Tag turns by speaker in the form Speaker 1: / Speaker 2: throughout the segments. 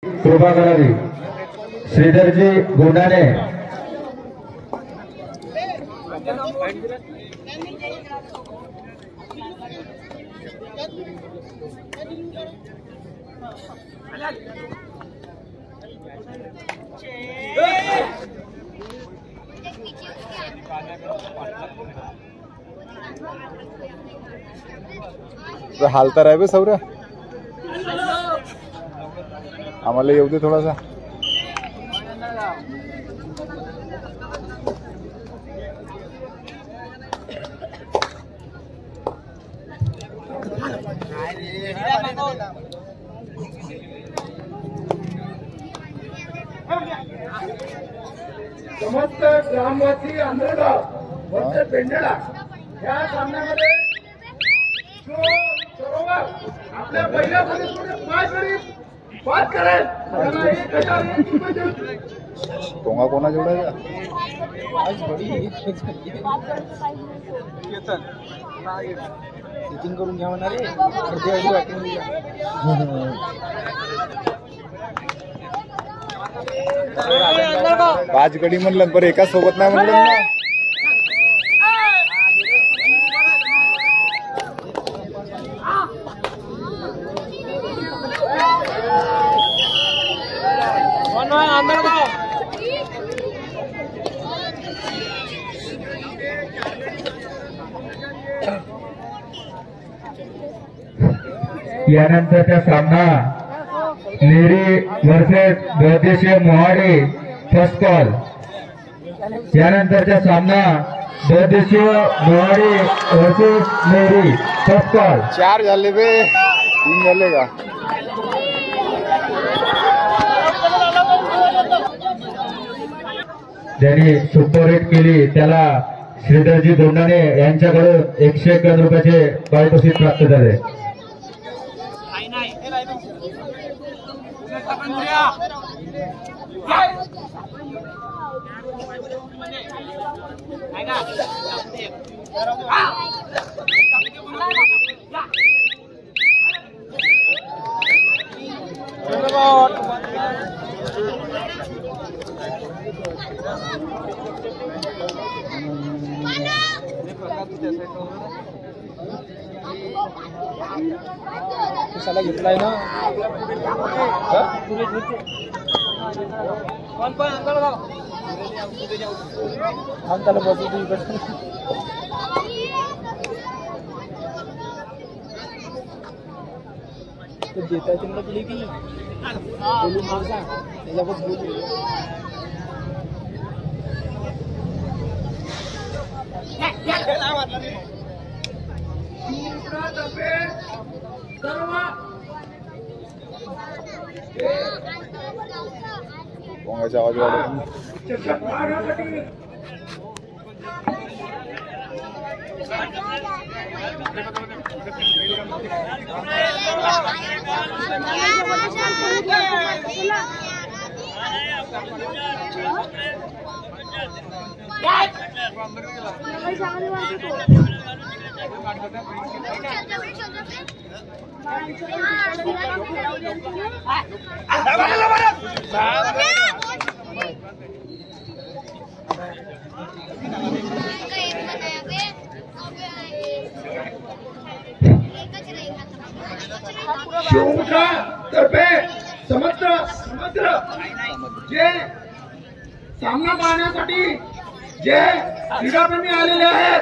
Speaker 1: कृपा करावी। श्रीधरजी गोंडाने
Speaker 2: हालता राहे बे सौर्या, आम्हाला येऊ दे थोडासा।
Speaker 3: समस्त ग्रामवासी आंधळगाव वरच्या पेंड्याला या सामन्यामध्ये जो सरोवर आपल्या पहिल्या फलकामध्ये 5 गडी बाद करेल त्याला 1000 रुपये देऊ।
Speaker 2: टोंगा कोणा जोडायचा?
Speaker 4: सेटिंग करून घ्या म्हणा रे।
Speaker 2: 5 गडी म्हणलं बरं, एका सोबत नाही म्हणलं ना।
Speaker 1: यानंतरचा सामना नेरी वर्सेस बौद्धेश्वर मोहाडे फर्स्ट कॉल। यानंतरचा सामना बौद्धेश्वर मोहाडे वर्सेस नेरी फर्स्ट कॉल।
Speaker 2: 4 झाले बे, 3 झाले का?
Speaker 1: ज्यांनी सुपर हिट केली त्याला श्रीधरजी दोंडाने यांच्याकडून 151 रुपयाचे पारितोषिक प्राप्त झाले।
Speaker 4: कशाला घेतलाय ना? त्याला बसू देता तुला तुला की बोलून माझा त्याच्यावर बोलू।
Speaker 2: टोंगाचा आवाज वाढव।
Speaker 3: शिवमुद्रा तर्फे समग्र जे सामना पाहण्यासाठी जे क्रीडाप्रेमी आलेले आहेत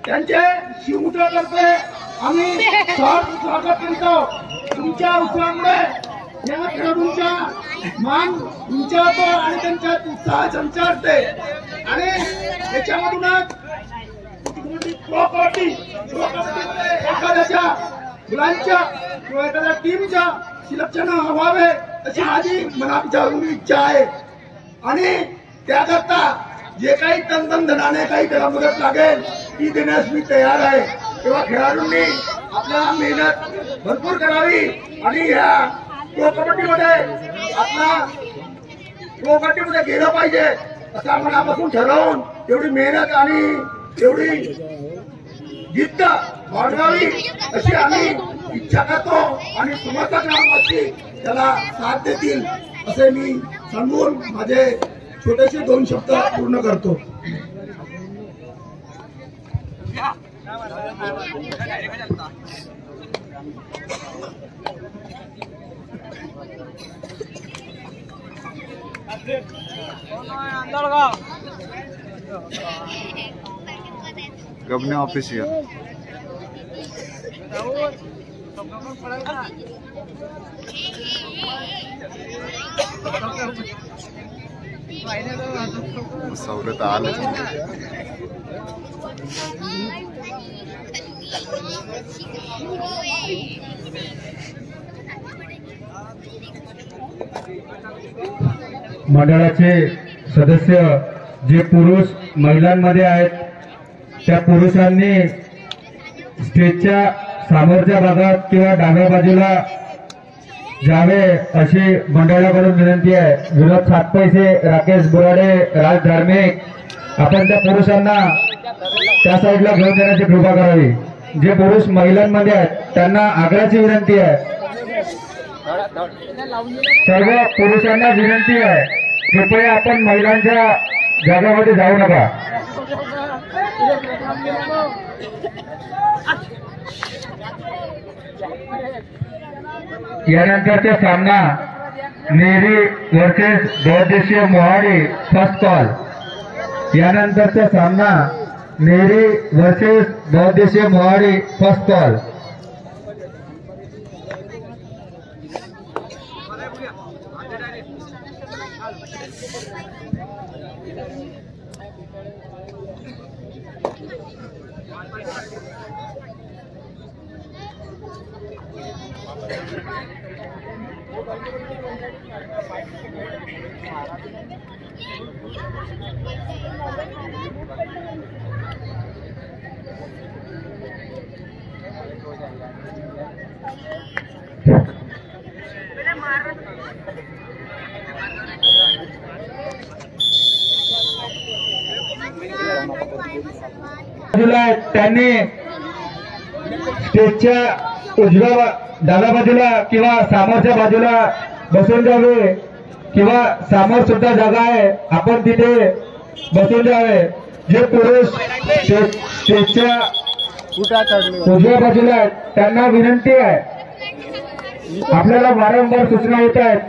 Speaker 3: त्यांचे शिवमुद्रा तर्फे आम्ही स्वागत करतो। तुमच्या उत्साहामुळे या खेळाडूंचा मान उंचावतो आणि त्यांच्यात उत्साह संचारते आणि त्याच्यामधूनच एखाद्याच्या मुलांच्या किंवा एखाद्या टीमच्या सिलेक्शन व्हावे अशी माझी मनात जागृती इच्छा आहे आणि त्याकरता जे काही तनधनाने काही त्याला मदत लागेल ती देण्यास मी तयार आहे। तेव्हा खेळाडूंनी आपल्याला मेहनत भरपूर करावी आणि या प्रो कबड्डीमध्ये आपला प्रो कबड्डीमध्ये गेलं पाहिजे असं मनापासून ठरवून तेवढी मेहनत आणि तेवढी जिद्द बाळगावी अशी आम्ही इच्छा करतो आणि समस्त ग्रामवासी त्याला साथ देतील असे मी सांगून माझे छोटेसे 2 शब्द पूर्ण करतो.
Speaker 2: गबने ऑफिशियल सवलत आलं.
Speaker 1: मंडळाचे सदस्य जे पुरुष महिलांमध्ये आहेत त्या पुरुषांनी स्टेजच्या समोरच्या भागात किंवा डाव्या बाजूला जावे अशी मंडळाकडून विनंती आहे. विनोद सातपैसे, राकेश बुराडे, राज धार्मिक, आपण त्या पुरुषांना त्या साईडला घेऊन देण्याची कृपा करावी. जे पुरुष महिलांमध्ये आहेत त्यांना आग्रहाची विनंती आहे, सर्व पुरुषांना विनंती आहे, कृपया आपण महिलांच्या जागेमध्ये जाऊ नका. यानंतरचा सामना नेरी वर्सेस बहुउद्देशीय मोहाडी फर्स्ट कॉल. यानंतरचा सामना नेरी वर्सेस बहुउद्देशीय मोहाडी फर्स्ट कॉल. त्यांनी स्टेजच्या उजव्या डाव्या बाजूला किंवा समोरच्या बाजूला बसून जावे किंवा समोर सुद्धा जागा आहे, आपण तिथे बसून जावे. जे पुरुष स्टेजच्या उजव्या बाजूला आहेत त्यांना विनंती आहे, आपल्याला वारंवार सूचना येत आहेत.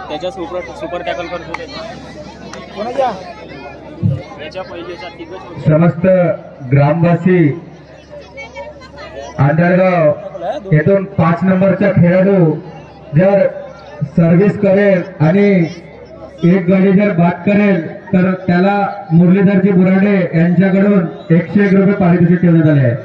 Speaker 4: त्याच्या सुपर टॅकल करतो त्याच्या पहिलेचा
Speaker 1: समस्त ग्रामवासी आंधळगाव येथून 5 नंबरचा खेळाडू जर सर्व्हिस करेल आणि एक गडी जर बाद करेल तर त्याला मुरलीधरजी बुराडे यांच्याकडून 101 रुपये पारितोषिक ठेवण्यात आले आहे.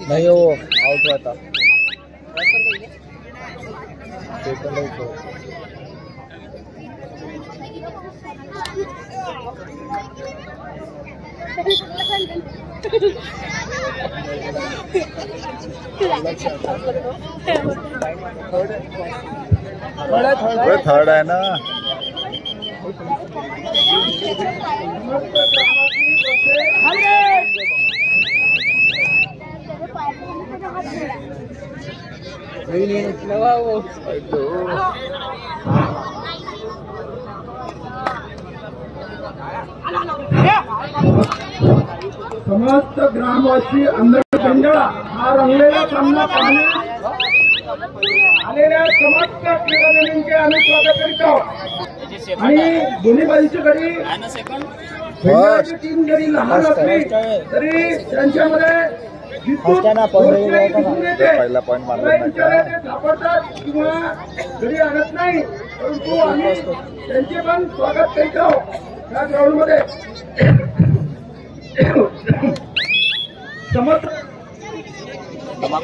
Speaker 4: नाही हो आउट होता.
Speaker 2: थर्ड आहे ना.
Speaker 3: समस्त ग्रामवासी अंधळ खंडाळा हा रंगलेला सामना पाहण्यास आलेल्या समस्त क्रीडाप्रेमींचे आम्ही स्वागत करीत आहोत. आणि दोन्ही बाजूची गडी खंडाळाची टीम जरी लहान असली तरी त्यांच्यामध्ये
Speaker 2: पहिला पॉईंट मारला
Speaker 3: सापडतात किंवा घरी आणत नाही, परंतु आम्ही त्यांचे पण स्वागत करीत आहोत. या ग्राउंड मध्ये समर्थ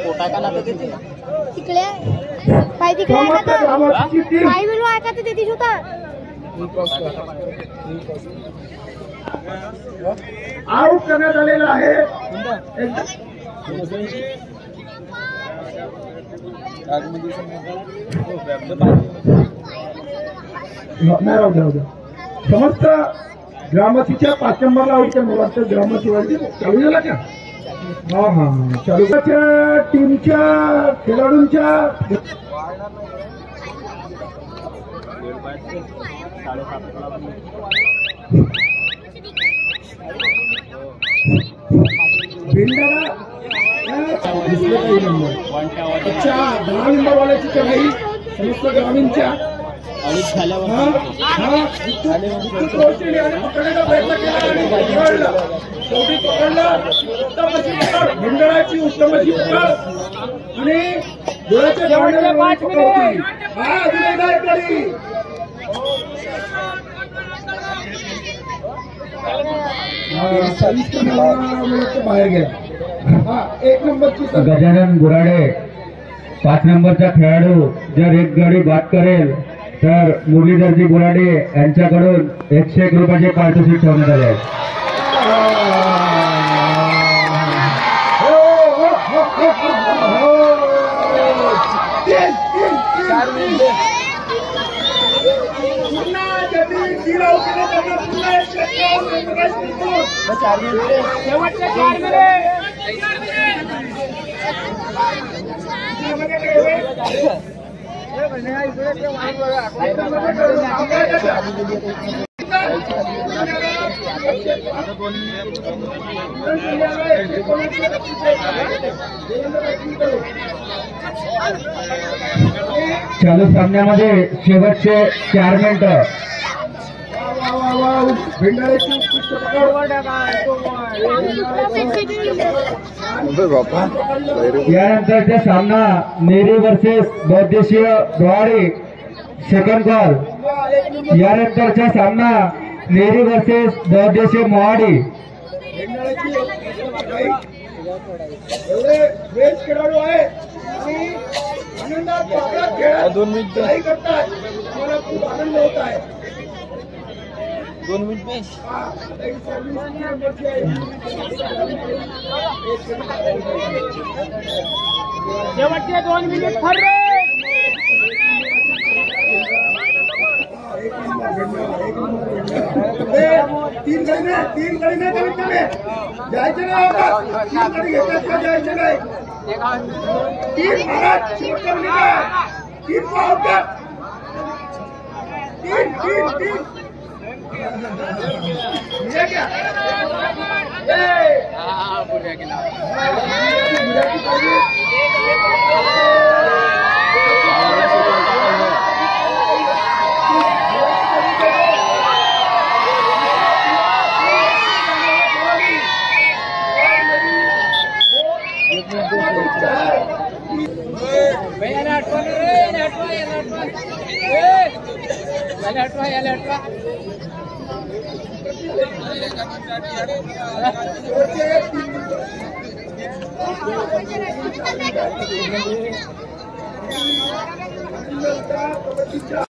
Speaker 4: कोटा का लागत तिथे
Speaker 5: तिकडे पाय तिकडे
Speaker 3: समर्थ ग्रामस्थांची टीम
Speaker 5: पाय बिलू ऐकत ते तिथे होता
Speaker 3: आउट करण्यात आलेला आहे. नाही राहू द्या. समस्त ग्रामस्थीच्या 5 नंबरला आउट केलं. मला वाटतं ग्रामस्थी चालू झाला का? हा चालूच्या टीमच्या खेळाडूंच्या भिंडारा 10 नंबरवाल्याची चढाई समस्त ग्रामीणच्या शेवटी पकडला. भिंडाराची उत्तम अशी पकड आणि डोळ्याच्या पकडली. हा अजून एकदा करी बाहेर गेला. हा 1 नंबरची
Speaker 1: गजानन गुराडे 5 नंबरचा खेळाडू जर एक गडी बाद करेल तर मुरलीधरजी गुराडे यांच्याकडून 101 रुपयाचे पारितोषिक ठेवण्यात आले आहे. चालू सामन्यामध्ये शेवटचे 4 मिनिटं. यानंतरचा सामना नेरी वर्सेस बौद्धेशीय दोहाडी सेकंड कॉल. यानंतरचा सामना नेरी वर्सेस बौद्धेशीय मोहाडी.
Speaker 3: एवढे बेस्ट खेळाडू आहे आणि आनंदात खेळात 2 मिनिट करतात. मला खूप आनंद होत आहे.
Speaker 4: 2 मिनिट में शेवटचे 2 मिनिट ठरले.
Speaker 3: 3 गडी नाही कमीत कमी जायचं नाही. 3 गडी घेतल्याशिवाय जायचं नाही. 3 महाराज शेवटच्या मिनिटात 3 पावतात. 3 ये क्या